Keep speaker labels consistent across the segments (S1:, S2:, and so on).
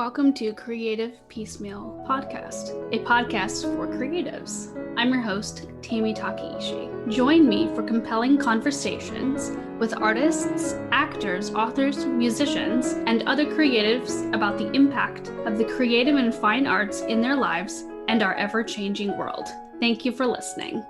S1: Welcome to Creative Piecemeal Podcast, a podcast for creatives. I'm your host, Tammy Takeishi. Join me for compelling conversations with artists, actors, authors, musicians, and other creatives about the impact of the creative and fine arts in their lives and our ever-changing world. Thank you for listening.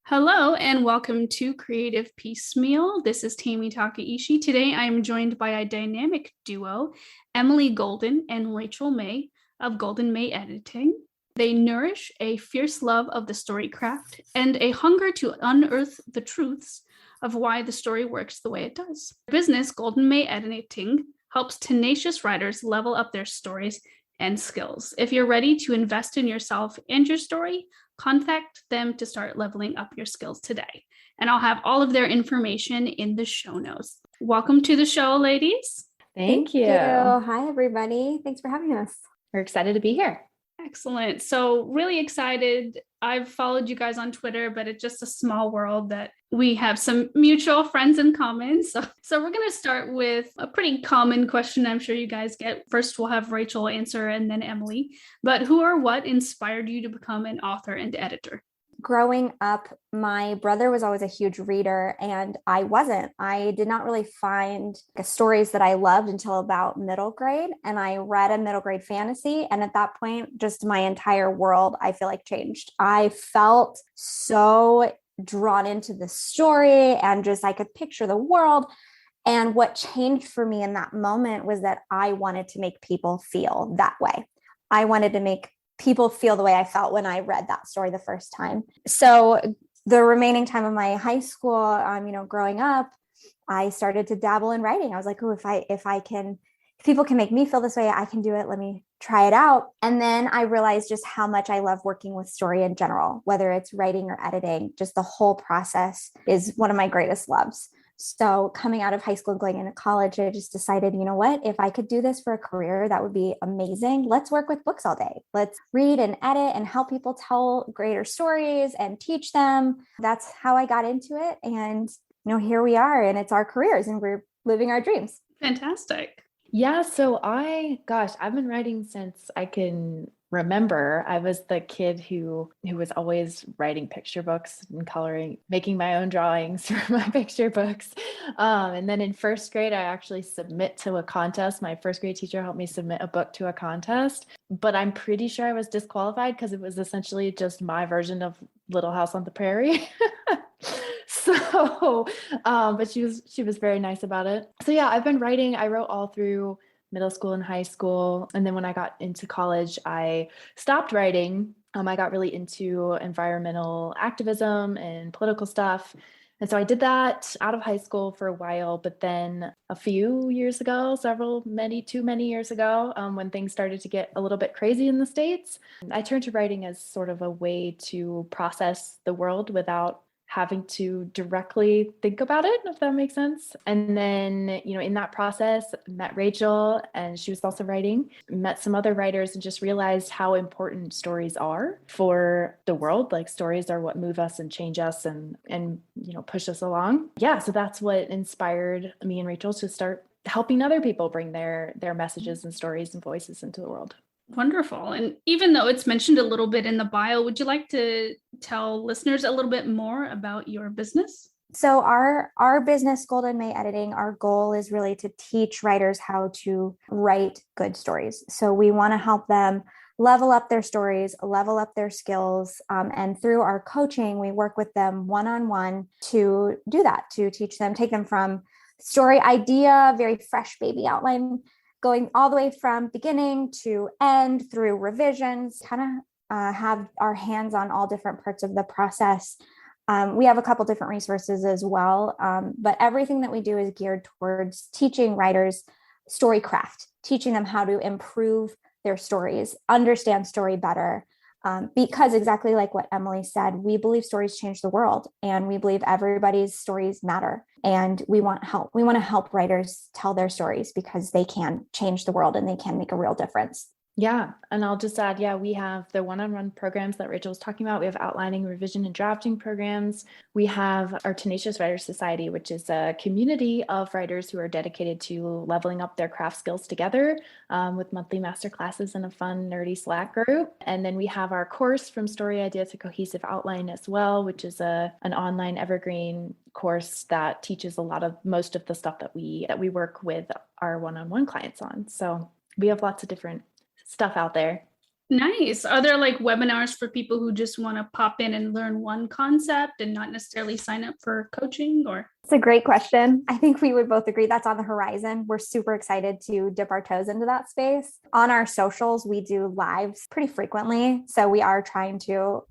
S1: Hello and welcome to Creative Piecemeal. This is Tammy Takeishi. Today I am joined by a dynamic duo, Emily Golden and Rachel May of GoldenMay Editing. They nourish a fierce love of the story craft and a hunger to unearth the truths of why the story works the way it does. Business GoldenMay Editing helps tenacious writers level up their stories and skills. If you're ready to invest in yourself and your story, contact them to start leveling up your skills today. And I'll have all of their information in the show notes. Welcome to the show, ladies.
S2: Thank you.
S3: Hi, everybody. Thanks for having us.
S2: We're excited to be here.
S1: Excellent. So really excited. I've followed you guys on Twitter, but it's just a small world that we have some mutual friends in common. So we're going to start with a pretty common question I'm sure you guys get. First, we'll have Rachel answer and then Emily. But who or what inspired you to become an author and editor?
S3: Growing up, my brother was always a huge reader and I wasn't. I did not really find stories that I loved until about middle grade. And I read a middle grade fantasy. And at that point, just my entire world, I feel like changed. I felt so drawn into the story and just I could picture the world. And what changed for me in that moment was that I wanted to make people feel that way. I wanted to make people feel the way I felt when I read that story the first time. So the remaining time of my high school, growing up, I started to dabble in writing. I was like, oh, if people can make me feel this way, I can do it. Let me try it out. And then I realized just how much I love working with story in general, whether it's writing or editing, just the whole process is one of my greatest loves. So coming out of high school and going into college, I just decided, you know what, if I could do this for a career, that would be amazing. Let's work with books all day. Let's read and edit and help people tell greater stories and teach them. That's how I got into it. And, here we are and it's our careers and we're living our dreams.
S1: Fantastic.
S2: Yeah. So I've been writing since I can remember. I was the kid who was always writing picture books and coloring, making my own drawings for my picture books. And then in first grade, I actually submit to a contest. My first grade teacher helped me submit a book to a contest, but I'm pretty sure I was disqualified because it was essentially just my version of Little House on the Prairie. But she was very nice about it. So yeah, I've been writing. I wrote all through middle school and high school. And then when I got into college, I stopped writing. I got really into environmental activism and political stuff. And so I did that out of high school for a while, but then a few years ago, too many years ago, when things started to get a little bit crazy in the States, I turned to writing as sort of a way to process the world without having to directly think about it, if that makes sense. And then, in that process, met Rachel, and she was also writing, met some other writers, and just realized how important stories are for the world. Like stories are what move us and change us and push us along. Yeah. So that's what inspired me and Rachel to start helping other people bring their messages and stories and voices into the world.
S1: Wonderful. And even though it's mentioned a little bit in the bio, would you like to tell listeners a little bit more about your business?
S3: So our business, GoldenMay Editing, our goal is really to teach writers how to write good stories. So we want to help them level up their stories, level up their skills. And through our coaching, we work with them one-on-one to do that, to teach them, take them from story idea, very fresh baby outline, going all the way from beginning to end through revisions, kind of have our hands on all different parts of the process. We have a couple different resources as well, but everything that we do is geared towards teaching writers story craft, teaching them how to improve their stories, understand story better, Because exactly like what Emily said, we believe stories change the world, and we believe everybody's stories matter. And we want help. We want to help writers tell their stories because they can change the world and they can make a real difference.
S2: Yeah. And I'll just add, we have the one-on-one programs that Rachel was talking about. We have outlining, revision, and drafting programs. We have our Tenacious Writers Society, which is a community of writers who are dedicated to leveling up their craft skills together with monthly master classes and a fun, nerdy Slack group. And then we have our course From Story Idea to Cohesive Outline as well, which is an online evergreen course that teaches most of the stuff that we work with our one-on-one clients on. So we have lots of different stuff out there.
S1: Nice. Are there like webinars for people who just want to pop in and learn one concept and not necessarily sign up for coaching? Or
S3: it's a great question. I think we would both agree that's on the horizon. We're super excited to dip our toes into that space. On our socials, we do lives pretty frequently. So we are trying to,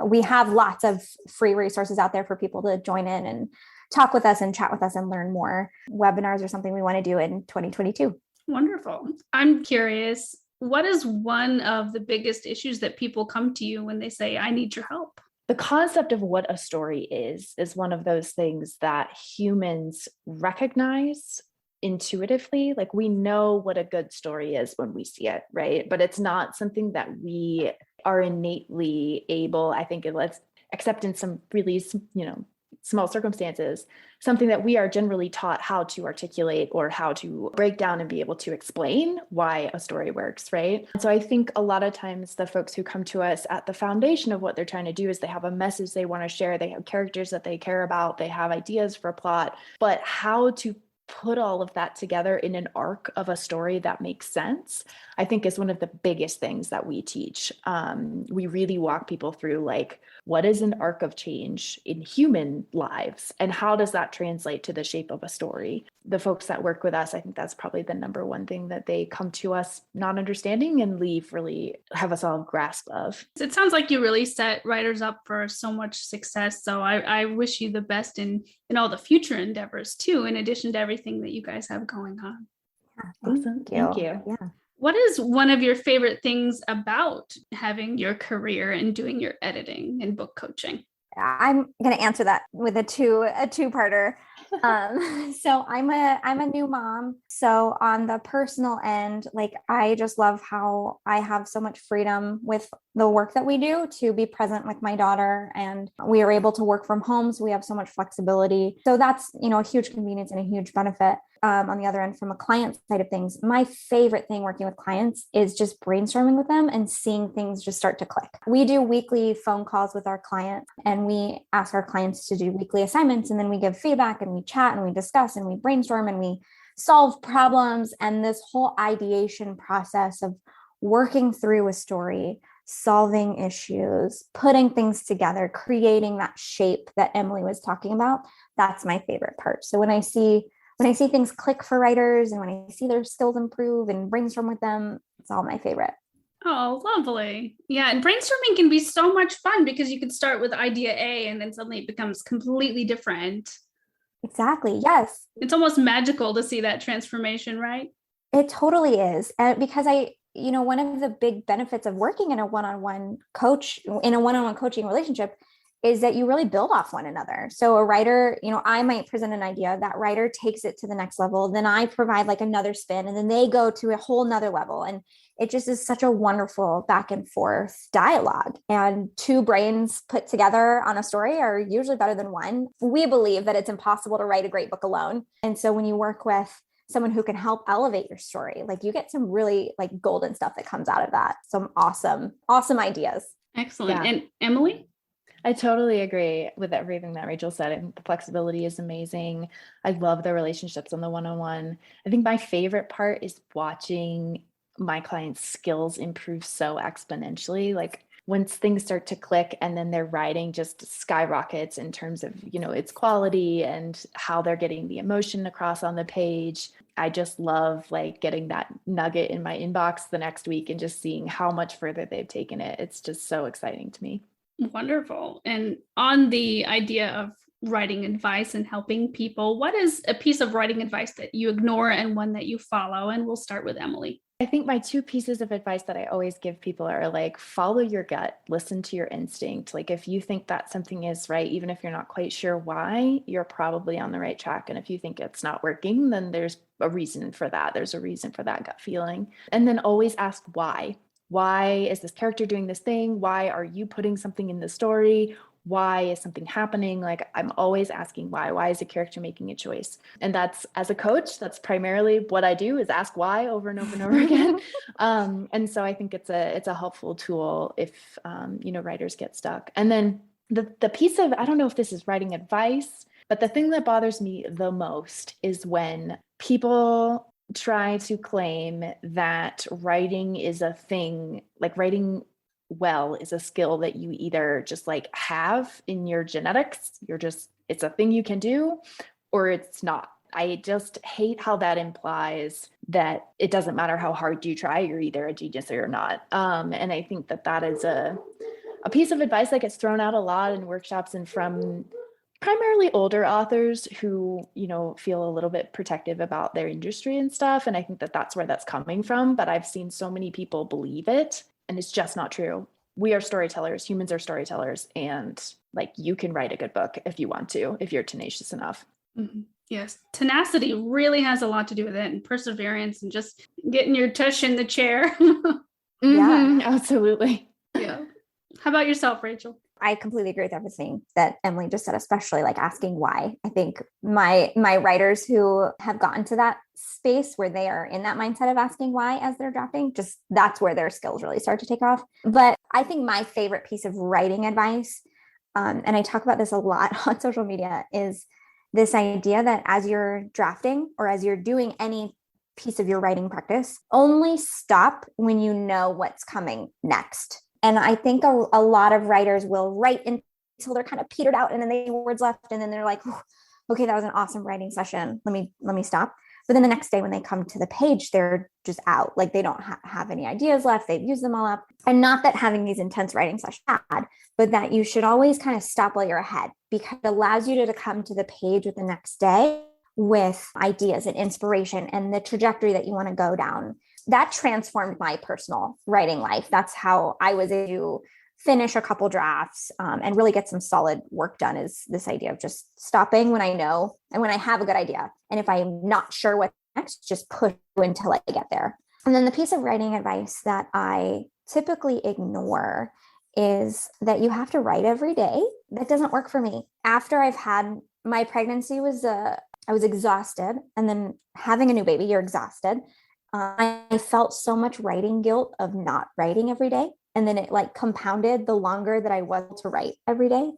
S3: we have lots of free resources out there for people to join in and talk with us and chat with us and learn more. Webinars are something we want to do in 2022.
S1: Wonderful. I'm curious, what is one of the biggest issues that people come to you when they say, I need your help?
S2: The concept of what a story is one of those things that humans recognize intuitively. Like, we know what a good story is when we see it, right? But it's not something that we are innately able, I think, except in some really, small circumstances, something that we are generally taught how to articulate or how to break down and be able to explain why a story works, right? And so I think a lot of times the folks who come to us, at the foundation of what they're trying to do is they have a message they want to share, they have characters that they care about, they have ideas for plot, but how to put all of that together in an arc of a story that makes sense, I think is one of the biggest things that we teach. We really walk people through, like, what is an arc of change in human lives and how does that translate to the shape of a story? The folks that work with us, I think that's probably the number one thing that they come to us not understanding and leave really have a solid grasp of.
S1: It sounds like you really set writers up for so much success. So I wish you the best in all the future endeavors too, in addition to everything that you guys have going on.
S2: Awesome. Thank you.
S3: Yeah.
S1: What is one of your favorite things about having your career and doing your editing and book coaching?
S3: I'm going to answer that with a two-parter. So I'm a new mom. So on the personal end, like, I just love how I have so much freedom with the work that we do to be present with my daughter, and we are able to work from home. So we have so much flexibility. So that's, a huge convenience and a huge benefit. On the other end, from a client side of things, my favorite thing working with clients is just brainstorming with them and seeing things just start to click. We do weekly phone calls with our clients, and we ask our clients to do weekly assignments, and then we give feedback and we chat and we discuss and we brainstorm and we solve problems. And this whole ideation process of working through a story, solving issues, putting things together, creating that shape that Emily was talking about, that's my favorite part. So when I see things click for writers and when I see their skills improve and brainstorm with them, it's all my favorite.
S1: Oh, lovely. Yeah. And brainstorming can be so much fun because you can start with idea A and then suddenly it becomes completely different.
S3: Exactly. Yes.
S1: It's almost magical to see that transformation, right?
S3: It totally is. And because one of the big benefits of working in a one-on-one coaching relationship is that you really build off one another. So a writer, I might present an idea, that writer takes it to the next level. Then I provide like another spin, and then they go to a whole nother level. And it just is such a wonderful back and forth dialogue. And two brains put together on a story are usually better than one. We believe that it's impossible to write a great book alone. And so when you work with someone who can help elevate your story, like, you get some really like golden stuff that comes out of that. Some awesome ideas.
S1: Excellent.
S2: Yeah.
S1: And Emily?
S2: I totally agree with everything that Rachel said. I think the flexibility is amazing. I love the relationships on the one-on-one. I think my favorite part is watching my clients' skills improve so exponentially. Like, once things start to click and then their writing just skyrockets in terms of, its quality and how they're getting the emotion across on the page. I just love like getting that nugget in my inbox the next week and just seeing how much further they've taken it. It's just so exciting to me.
S1: Wonderful. And on the idea of writing advice and helping people, what is a piece of writing advice that you ignore and one that you follow? And we'll start with Emily.
S2: I think my two pieces of advice that I always give people are like, follow your gut, listen to your instinct. Like if you think that something is right, even if you're not quite sure why, you're probably on the right track. And if you think it's not working, then there's a reason for that. There's a reason for that gut feeling. And then always ask why. Why is this character doing this thing? Why are you putting something in the story? Why is something happening? Like I'm always asking why. Why is a character making a choice? And that's, as a coach, that's primarily what I do, is ask why over and over and over again. And so I think it's a helpful tool if writers get stuck. And then the piece of, I don't know if this is writing advice, but the thing that bothers me the most is when people try to claim that writing is a thing, like writing well is a skill that you either just like have in your genetics, it's a thing you can do, or it's not. I just hate how that implies that it doesn't matter how hard you try, you're either a genius or you're not. And I think that is a piece of advice that gets thrown out a lot in workshops and from primarily older authors who, feel a little bit protective about their industry and stuff. And I think that that's where that's coming from. But I've seen so many people believe it, and it's just not true. We are storytellers. Humans are storytellers. And like, you can write a good book if you want to, if you're tenacious enough.
S1: Mm-hmm. Yes. Tenacity really has a lot to do with it, and perseverance and just getting your tush in the chair.
S2: Yeah, absolutely.
S1: Yeah. How about yourself, Rachel?
S3: I completely agree with everything that Emily just said, especially like asking why. I think my writers who have gotten to that space where they are in that mindset of asking why as they're drafting, just that's where their skills really start to take off. But I think my favorite piece of writing advice, and I talk about this a lot on social media, is this idea that as you're drafting or as you're doing any piece of your writing practice, only stop when you know what's coming next. And I think a lot of writers will write until they're kind of petered out and then they have words left. And then they're like, okay, that was an awesome writing session. Let me stop. But then the next day when they come to the page, they're just out. Like they don't have any ideas left. They've used them all up. And not that having these intense writing sessions is bad, but that you should always kind of stop while you're ahead, because it allows you to come to the page with the next day with ideas and inspiration and the trajectory that you want to go down. That transformed my personal writing life. That's how I was able to finish a couple drafts and really get some solid work done, is this idea of just stopping when I know and when I have a good idea. And if I'm not sure what next, just push until I get there. And then the piece of writing advice that I typically ignore is that you have to write every day. That doesn't work for me. After I've had my pregnancy I was exhausted. And then having a new baby, you're exhausted. I felt so much writing guilt of not writing every day. And then it like compounded the longer that I was to write every day.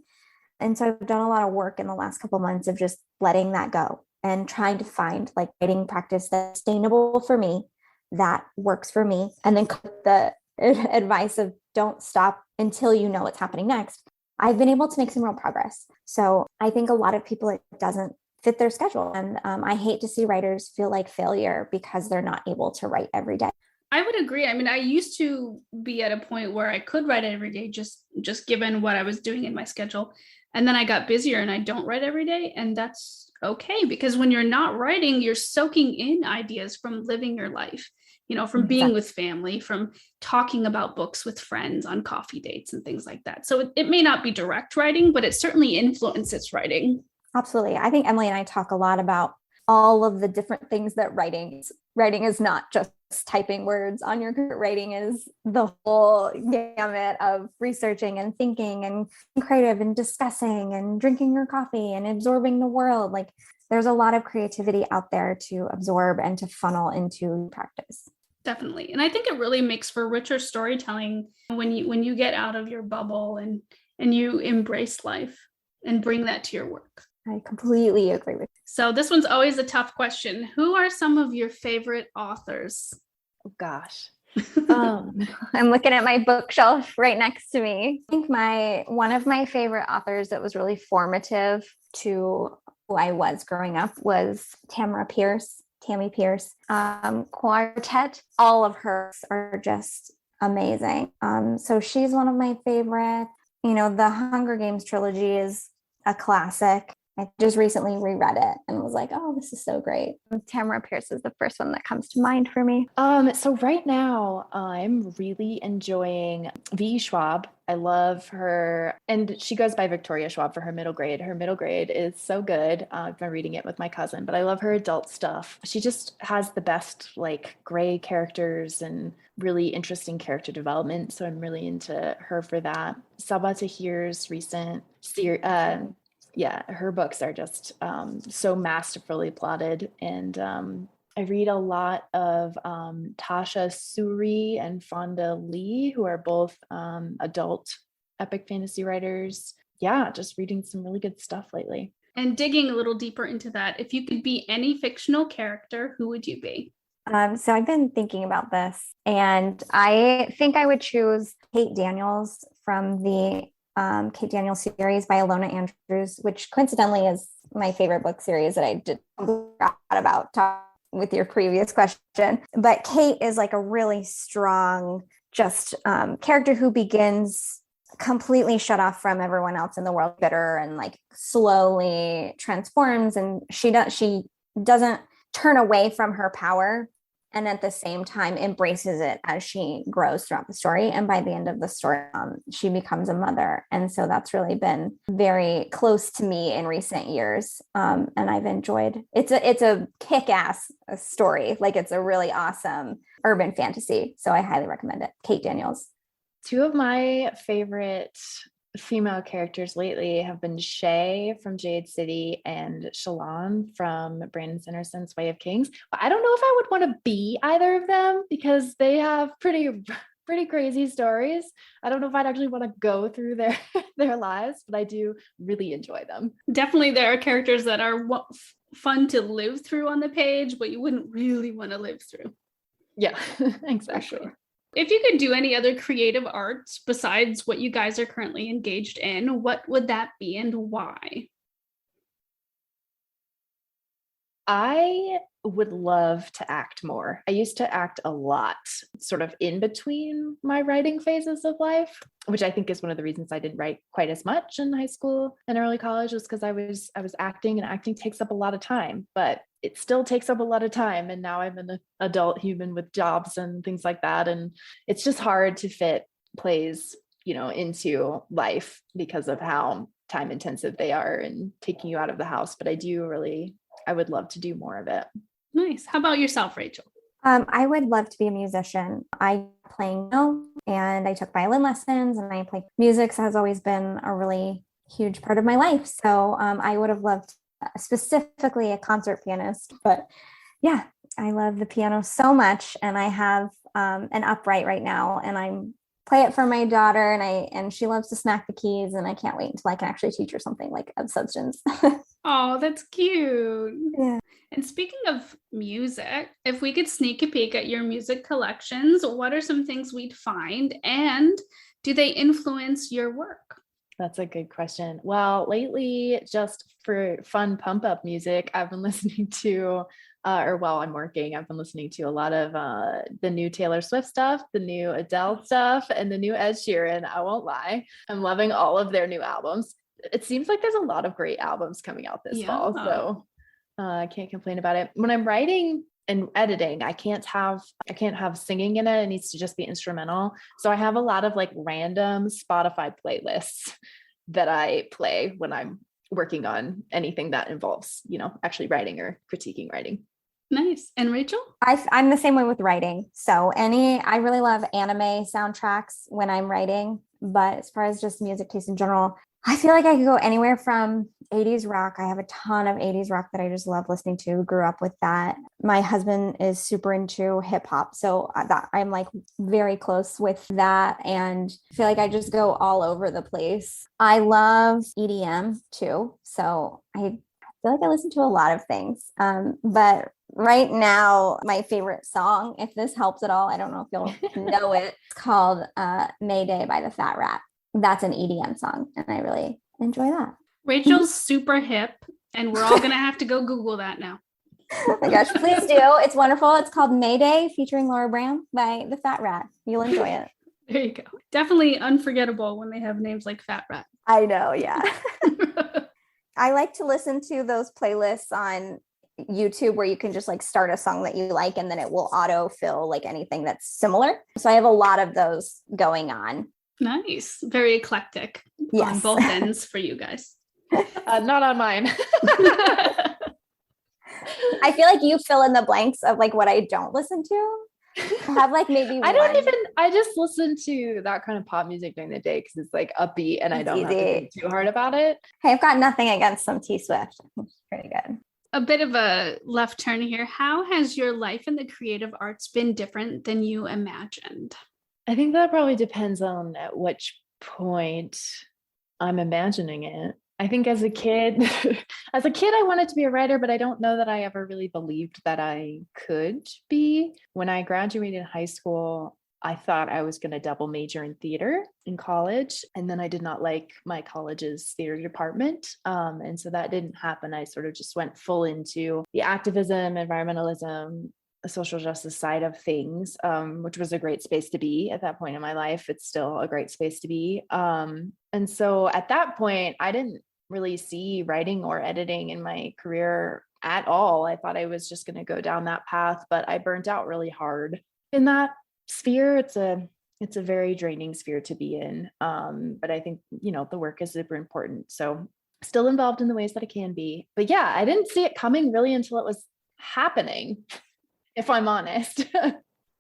S3: And so I've done a lot of work in the last couple of months of just letting that go and trying to find like writing practice that's sustainable for me, that works for me. And then the advice of don't stop until you know what's happening next. I've been able to make some real progress. So I think a lot of people, it doesn't fit their schedule. And I hate to see writers feel like failure because they're not able to write every day.
S1: I would agree. I mean, I used to be at a point where I could write every day, just given what I was doing in my schedule. And then I got busier and I don't write every day. And that's okay, because when you're not writing, you're soaking in ideas from living your life, from being with family, from talking about books with friends on coffee dates and things like that. So it may not be direct writing, but it certainly influences writing.
S3: Absolutely. I think Emily and I talk a lot about all of the different things that writing is not just typing words on your computer. Writing is the whole gamut of researching and thinking and creative and discussing and drinking your coffee and absorbing the world. Like there's a lot of creativity out there to absorb and to funnel into practice.
S1: Definitely. And I think it really makes for richer storytelling when you get out of your bubble and you embrace life and bring that to your work.
S3: I completely agree with you.
S1: So this one's always a tough question. Who are some of your favorite authors?
S2: Oh, gosh.
S3: I'm looking at my bookshelf right next to me. I think one of my favorite authors that was really formative to who I was growing up was Tammy Pierce. Quartet. All of hers are just amazing. So she's one of my favorite. The Hunger Games trilogy is a classic. I just recently reread it and was like, oh, this is so great. Tamara Pierce is the first one that comes to mind for me.
S2: So right now I'm really enjoying V. Schwab. I love her, and she goes by Victoria Schwab for her middle grade. Her middle grade is so good. I've been reading it with my cousin, but I love her adult stuff. She just has the best like gray characters and really interesting character development. So I'm really into her for that. Sabaa Tahir's recent series, her books are just so masterfully plotted. And I read a lot of Tasha Suri and Fonda Lee, who are both adult epic fantasy writers. Yeah, just reading some really good stuff lately.
S1: And digging a little deeper into that, if you could be any fictional character, who would you be?
S3: So I've been thinking about this, and I think I would choose Kate Daniels from the Kate Daniels series by Alona Andrews, which coincidentally is my favorite book series that I did forgot about with your previous question. But Kate is like a really strong, just character who begins completely shut off from everyone else in the world, bitter, and like slowly transforms. And she doesn't turn away from her power, and at the same time embraces it as she grows throughout the story. And by the end of the story, she becomes a mother. And so that's really been very close to me in recent years. And I've enjoyed it's a kick-ass story. Like, it's a really awesome urban fantasy. So I highly recommend it. Kate Daniels.
S2: Two of my favorite female characters lately have been Shay from Jade City and Shalon from Brandon Sanderson's Way of Kings. But I don't know if I would want to be either of them because they have pretty crazy stories. I don't know if I'd actually want to go through their lives, but I do really enjoy them.
S1: Definitely there are characters that are fun to live through on the page, but you wouldn't really want to live through.
S2: Yeah, exactly.
S1: Sure. If you could do any other creative arts besides what you guys are currently engaged in, what would that be and why?
S2: I would love to act more. I used to act a lot, sort of in between my writing phases of life, which I think is one of the reasons I didn't write quite as much in high school and early college, was because I was acting, and acting takes up a lot of time, but it still takes up a lot of time. And now I'm an adult human with jobs and things like that. And it's just hard to fit plays, into life because of how time intensive they are and taking you out of the house. But I would love to do more of it.
S1: Nice. How about yourself, Rachel?
S3: I would love to be a musician. I play and I took violin lessons, and I play music has always been a really huge part of my life. So I would have loved specifically a concert pianist, but yeah, I love the piano so much. And I have an upright right now, and I play it for my daughter, and she loves to smack the keys, and I can't wait until I can actually teach her something like of substance.
S1: Oh, that's cute.
S3: Yeah.
S1: And speaking of music, if we could sneak a peek at your music collections, what are some things we'd find, and do they influence your work?
S2: That's a good question. Well, lately, just for fun pump up music, I've been listening to, I'm working, I've been listening to a lot of the new Taylor Swift stuff, the new Adele stuff, and the new Ed Sheeran. I won't lie. I'm loving all of their new albums. It seems like there's a lot of great albums coming out this fall. So I can't complain about it. When I'm writing and editing, I can't have singing in it. It needs to just be instrumental. So I have a lot of like random Spotify playlists that I play when I'm working on anything that involves, actually writing or critiquing writing.
S1: Nice. And Rachel?
S3: I'm the same way with writing. So I really love anime soundtracks when I'm writing, but as far as just music taste in general, I feel like I could go anywhere from 80s rock. I have a ton of 80s rock that I just love listening to, grew up with that. My husband is super into hip hop, so I'm like very close with that, and I feel like I just go all over the place. I love EDM too, so I feel like I listen to a lot of things. But right now, my favorite song, if this helps at all, I don't know if you'll know it, it's called Mayday by the Fat Rat. That's an EDM song, and I really enjoy that.
S1: Rachel's super hip, and we're all going to have to go Google that now.
S3: Oh my gosh, please do. It's wonderful. It's called Mayday featuring Laura Brown by the Fat Rat. You'll enjoy it.
S1: There you go. Definitely unforgettable when they have names like Fat Rat.
S3: I know, yeah. I like to listen to those playlists on YouTube where you can just like start a song that you like and then it will autofill like anything that's similar. So I have a lot of those going on.
S1: Nice. Very eclectic on
S3: Yes.
S1: both ends for you guys.
S2: Not on mine.
S3: I feel like you fill in the blanks of like what I don't listen to. I have like maybe
S2: I just listen to that kind of pop music during the day because it's like upbeat and I don't have to think too hard about it.
S3: Hey, I've got nothing against some T Swift. It's pretty good.
S1: A bit of a left turn here. How has your life in the creative arts been different than you imagined?
S2: I think that probably depends on at which point I'm imagining it. I think as a kid, I wanted to be a writer, but I don't know that I ever really believed that I could be. When I graduated high school, I thought I was going to double major in theater in college. And then I did not like my college's theater department. And so that didn't happen. I sort of just went full into the activism, environmentalism, the social justice side of things, which was a great space to be at that point in my life. It's still a great space to be. And so at that point, I didn't really see writing or editing in my career at all. I thought I was just going to go down that path, but I burnt out really hard in that sphere. It's a very draining sphere to be in. But I think, the work is super important. So still involved in the ways that I can be. But yeah, I didn't see it coming really until it was happening, if I'm honest.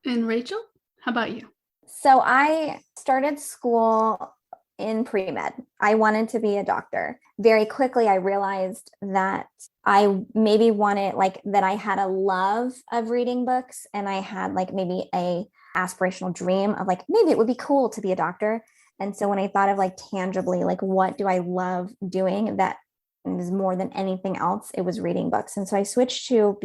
S1: And Rachel, how about you?
S3: So I started school in pre-med. I wanted to be a doctor. Very quickly, I realized that I maybe wanted that I had a love of reading books and I had maybe a aspirational dream of maybe it would be cool to be a doctor. And so when I thought of tangibly, what do I love doing that is more than anything else, it was reading books. And so I switched to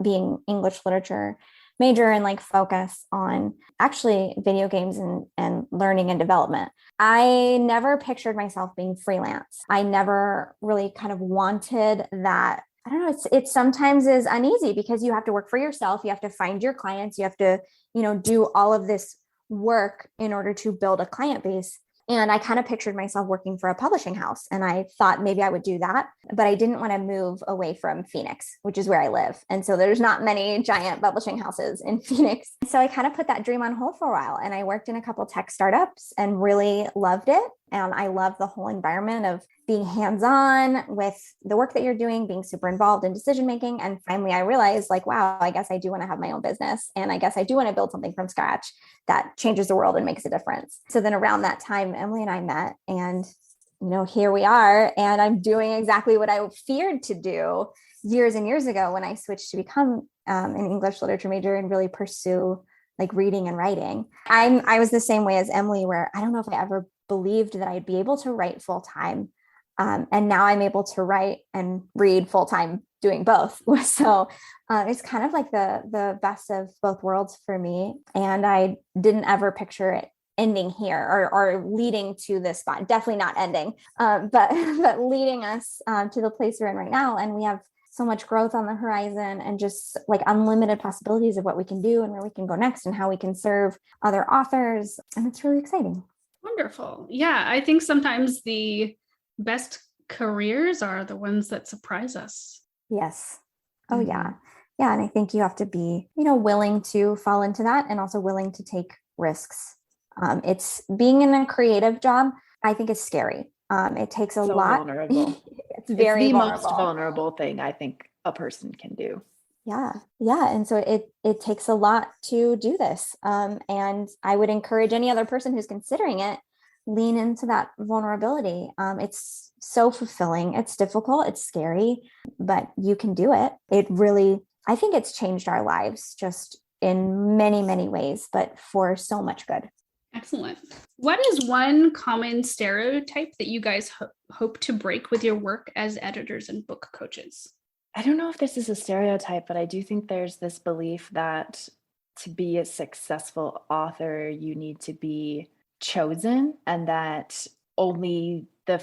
S3: being English literature major and focus on actually video games and learning and development. I never pictured myself being freelance. I never really kind of wanted that. I don't know. It sometimes is uneasy because you have to work for yourself. You have to find your clients. You have to, do all of this work in order to build a client base. And I kind of pictured myself working for a publishing house. And I thought maybe I would do that, but I didn't want to move away from Phoenix, which is where I live. And so there's not many giant publishing houses in Phoenix. So I kind of put that dream on hold for a while. And I worked in a couple tech startups and really loved it. And I love the whole environment of being hands-on with the work that you're doing, being super involved in decision-making. And finally, I realized wow, I guess I do want to have my own business. And I guess I do want to build something from scratch that changes the world and makes a difference. So then around that time, Emily and I met and, here we are. And I'm doing exactly what I feared to do years and years ago when I switched to become an English literature major and really pursue reading and writing. I was the same way as Emily, where I don't know if I ever believed that I'd be able to write full time. And now I'm able to write and read full time doing both. So it's kind of the best of both worlds for me. And I didn't ever picture it ending here or leading to this spot. Definitely not ending, but leading us to the place we're in right now. And we have so much growth on the horizon and just unlimited possibilities of what we can do and where we can go next and how we can serve other authors. And it's really exciting.
S1: Wonderful. Yeah, I think sometimes the best careers are the ones that surprise us.
S3: Yes. Oh, yeah. Yeah. And I think you have to be, willing to fall into that and also willing to take risks. It's being in a creative job, I think is scary. It takes a lot.
S2: Vulnerable.
S3: It's very vulnerable.
S2: Most vulnerable thing I think a person can do.
S3: Yeah. Yeah. And so it takes a lot to do this. And I would encourage any other person who's considering it, lean into that vulnerability. It's so fulfilling. It's difficult. It's scary, but you can do it. It really, I think it's changed our lives just in many, many ways, but for so much good.
S1: Excellent. What is one common stereotype that you guys hope to break with your work as editors and book coaches?
S2: I don't know if this is a stereotype, but I do think there's this belief that to be a successful author, you need to be chosen and that only the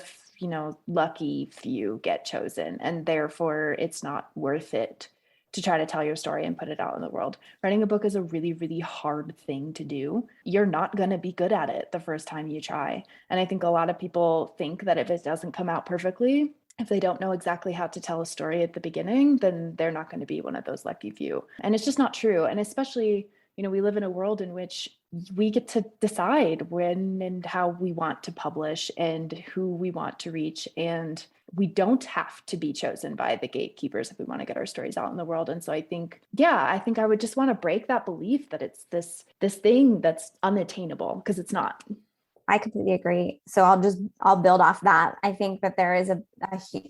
S2: lucky few get chosen, and therefore it's not worth it to try to tell your story and put it out in the world. Writing a book is a really, really hard thing to do. You're not going to be good at it the first time you try. And I think a lot of people think that if it doesn't come out perfectly, if they don't know exactly how to tell a story at the beginning, then they're not going to be one of those lucky few. And it's just not true. And especially, we live in a world in which we get to decide when and how we want to publish and who we want to reach. And we don't have to be chosen by the gatekeepers if we want to get our stories out in the world. And so I think I would just want to break that belief that it's this thing that's unattainable, because it's not.
S3: I completely agree. So I'll build off that. I think that there is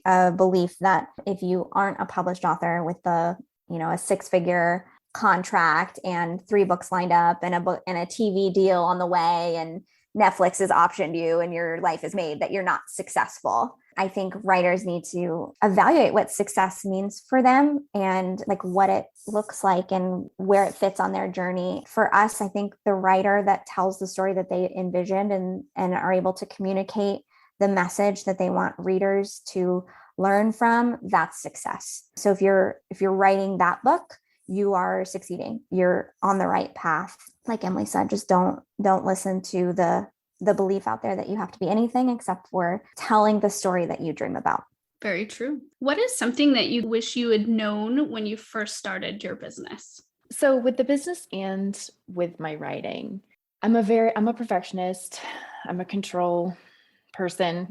S3: a belief that if you aren't a published author with a 6-figure contract and 3 books lined up and a book and a TV deal on the way and Netflix has optioned you and your life is made, that you're not successful. I think writers need to evaluate what success means for them and like what it looks like and where it fits on their journey. For us, I think the writer that tells the story that they envisioned and are able to communicate the message that they want readers to learn from, that's success. So if you're writing that book, you are succeeding. You're on the right path. Like Emily said, just don't listen to the belief out there that you have to be anything except for telling the story that you dream about.
S1: Very true. What is something that you wish you had known when you first started your business?
S2: So with the business and with my writing, I'm a perfectionist. I'm a control person.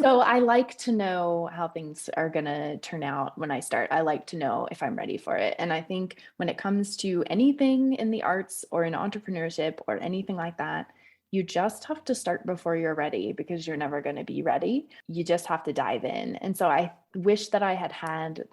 S2: So I like to know how things are going to turn out when I start. I like to know if I'm ready for it. And I think when it comes to anything in the arts or in entrepreneurship or anything like that, you just have to start before you're ready, because you're never going to be ready. You just have to dive in. And so I wish that I had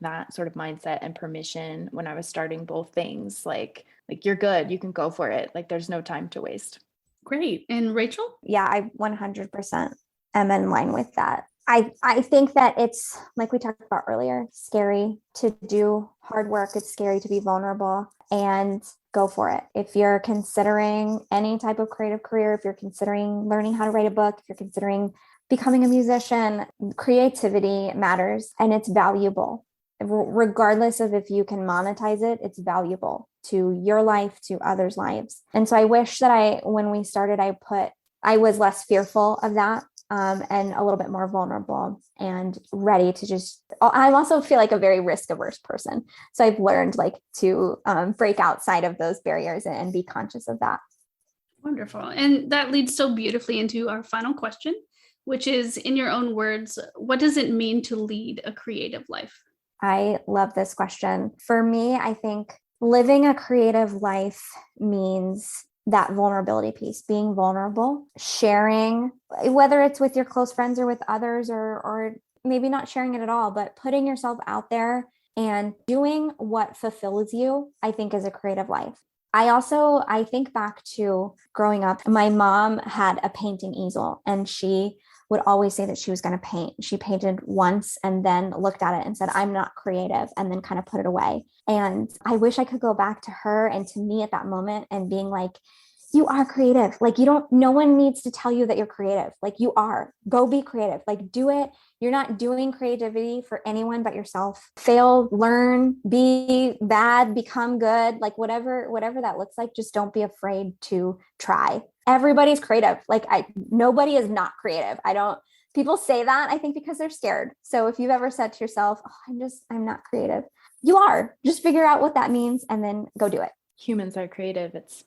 S2: that sort of mindset and permission when I was starting both things. Like you're good, you can go for it. Like there's no time to waste.
S1: Great. And Rachel?
S3: Yeah, I 100% am in line with that. I think that it's, like we talked about earlier, scary to do hard work. It's scary to be vulnerable, and go for it. If you're considering any type of creative career, if you're considering learning how to write a book, if you're considering becoming a musician, creativity matters and it's valuable. Regardless of if you can monetize it, it's valuable to your life, to others' lives. And so I wish that when we started, I was less fearful of that. And a little bit more vulnerable and ready to I also feel like a very risk averse person. So I've learned to break outside of those barriers and be conscious of that.
S1: Wonderful. And that leads so beautifully into our final question, which is, in your own words, what does it mean to lead a creative life?
S3: I love this question. For me, I think living a creative life means that vulnerability piece, being vulnerable, sharing, whether it's with your close friends or with others, or maybe not sharing it at all, but putting yourself out there and doing what fulfills you, I think is a creative life. I think back to growing up, my mom had a painting easel and she would always say that she was going to paint. She painted once and then looked at it and said, I'm not creative, and then kind of put it away. And I wish I could go back to her and to me at that moment and being like, you are creative. Like no one needs to tell you that you're creative. Like you are. Go be creative. Like do it. You're not doing creativity for anyone but yourself. Fail, learn, be bad, become good. Like whatever that looks like, just don't be afraid to try. Everybody's creative. Nobody is not creative. People say that, I think, because they're scared. So if you've ever said to yourself, I'm not creative, you are. Just figure out what that means and then go do it.
S2: Humans are creative. It's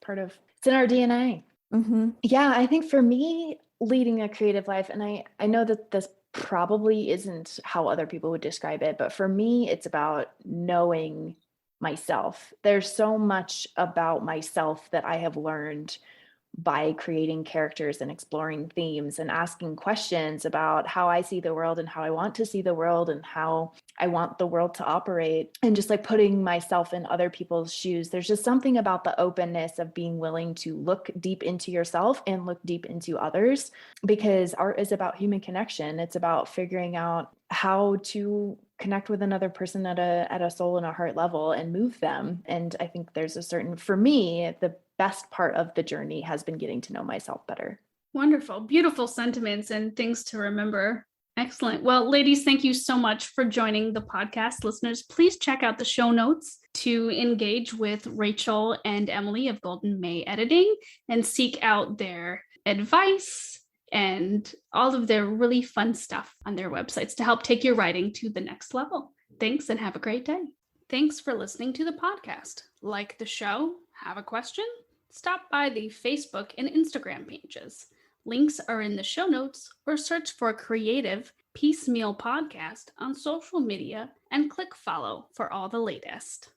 S2: in our DNA.
S3: Mm-hmm.
S2: Yeah, I think for me, leading a creative life, and I know that this probably isn't how other people would describe it, but for me, it's about knowing myself. There's so much about myself that I have learned by creating characters and exploring themes and asking questions about how I see the world and how I want to see the world and how I want the world to operate, and just putting myself in other people's shoes. There's just something about the openness of being willing to look deep into yourself and look deep into others, because art is about human connection. It's about figuring out how to connect with another person at a soul and a heart level and move them. And I think there's for me, the best part of the journey has been getting to know myself better.
S1: Wonderful, beautiful sentiments and things to remember. Excellent. Well, ladies, thank you so much for joining the podcast. Listeners, please check out the show notes to engage with Rachel and Emily of GoldenMay Editing and seek out their advice and all of their really fun stuff on their websites to help take your writing to the next level. Thanks and have a great day. Thanks for listening to the podcast. Like the show? Have a question? Stop by the Facebook and Instagram pages. Links are in the show notes, or search for Creative Piecemeal Podcast on social media and click follow for all the latest.